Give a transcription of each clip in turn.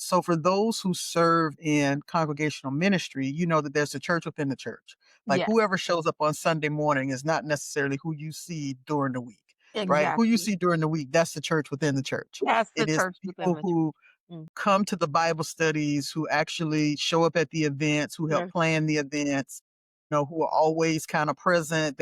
So for those who serve in congregational ministry, you know that there's a church within the church. Like Yes, whoever shows up on Sunday morning is not necessarily who you see during the week, right? Who you exactly. see during the week, that's the church within the church. That's the It is church within people the church. who Mm, come to the Bible studies, who actually show up at the events, who help mm, plan the events, who are always kind of present.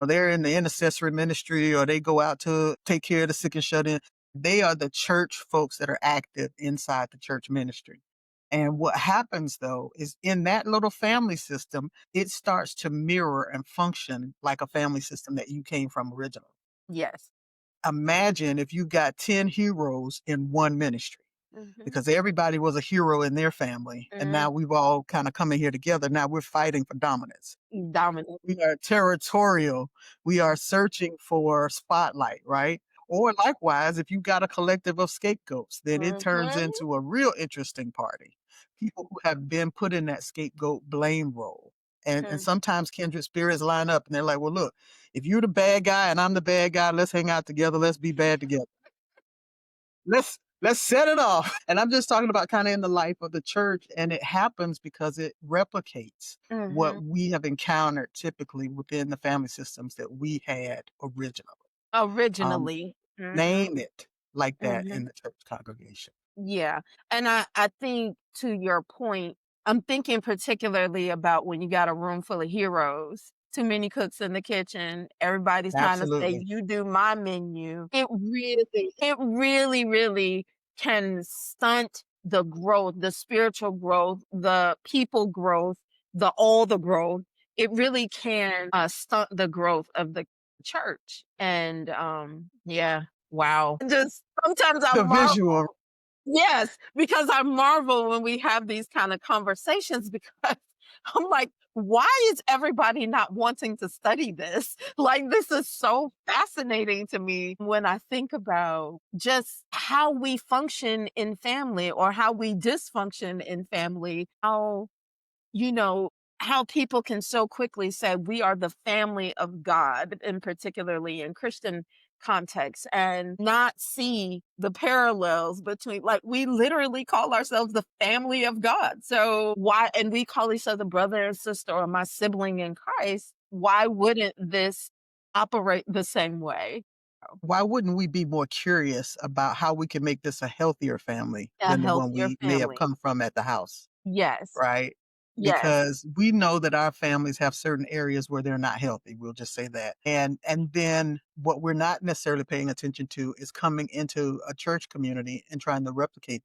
They're in the intercessory ministry or they go out to take care of the sick and shut in. They are the church folks that are active inside the church ministry. And what happens though is in that little family system, it starts to mirror and function like a family system that you came from originally. yes. Imagine if you got 10 heroes in one ministry Mhm, because everybody was a hero in their family. And mhm. now we've all kind of come in here together. Now we're fighting for dominance. Dominant. We are territorial. We are searching for spotlight, right? Or likewise, if you got a collective of scapegoats, then it turns Mhm, into a real interesting party. People who have been put in that scapegoat blame role. And mm. sometimes kindred spirits line up and they're like, well, look, if you're the bad guy and I'm the bad guy, let's hang out together. Let's be bad together. Let's set it off. And I'm just talking about kind of in the life of the church. And it happens because it replicates what Mhm. we have encountered typically within the family systems that we had originally. Um, Originally. Mhm, name it like that mhm. in the church congregation. Yeah, and I think to your point, I'm thinking particularly about when you got a room full of heroes, too many cooks in the kitchen, everybody's trying to say, Absolutely. "You do my menu." It really can stunt the growth, the spiritual growth, the people growth, the growth. It really can, stunt the growth of the church, and, yeah, wow. Just sometimes I The marvel. visual. Yes, because I marvel when we have these kind of conversations because I'm like, why is everybody not wanting to study this? Like, this is so fascinating to me when I think about just how we function in family or how we dysfunction in family, you know, how people can so quickly say we are the family of God, and particularly in Christian context, and not see the parallels between, like, we literally call ourselves the family of God. So why, and we call each other brother and sister or my sibling in Christ. Why wouldn't this operate the same way? Why wouldn't we be more curious about how we can make this a healthier family A than the one healthier we may have family. come from at the house? Yes. Right? Yes. Because we know that our families have certain areas where they're not healthy. We'll just say that. And then what we're not necessarily paying attention to is coming into a church community and trying to replicate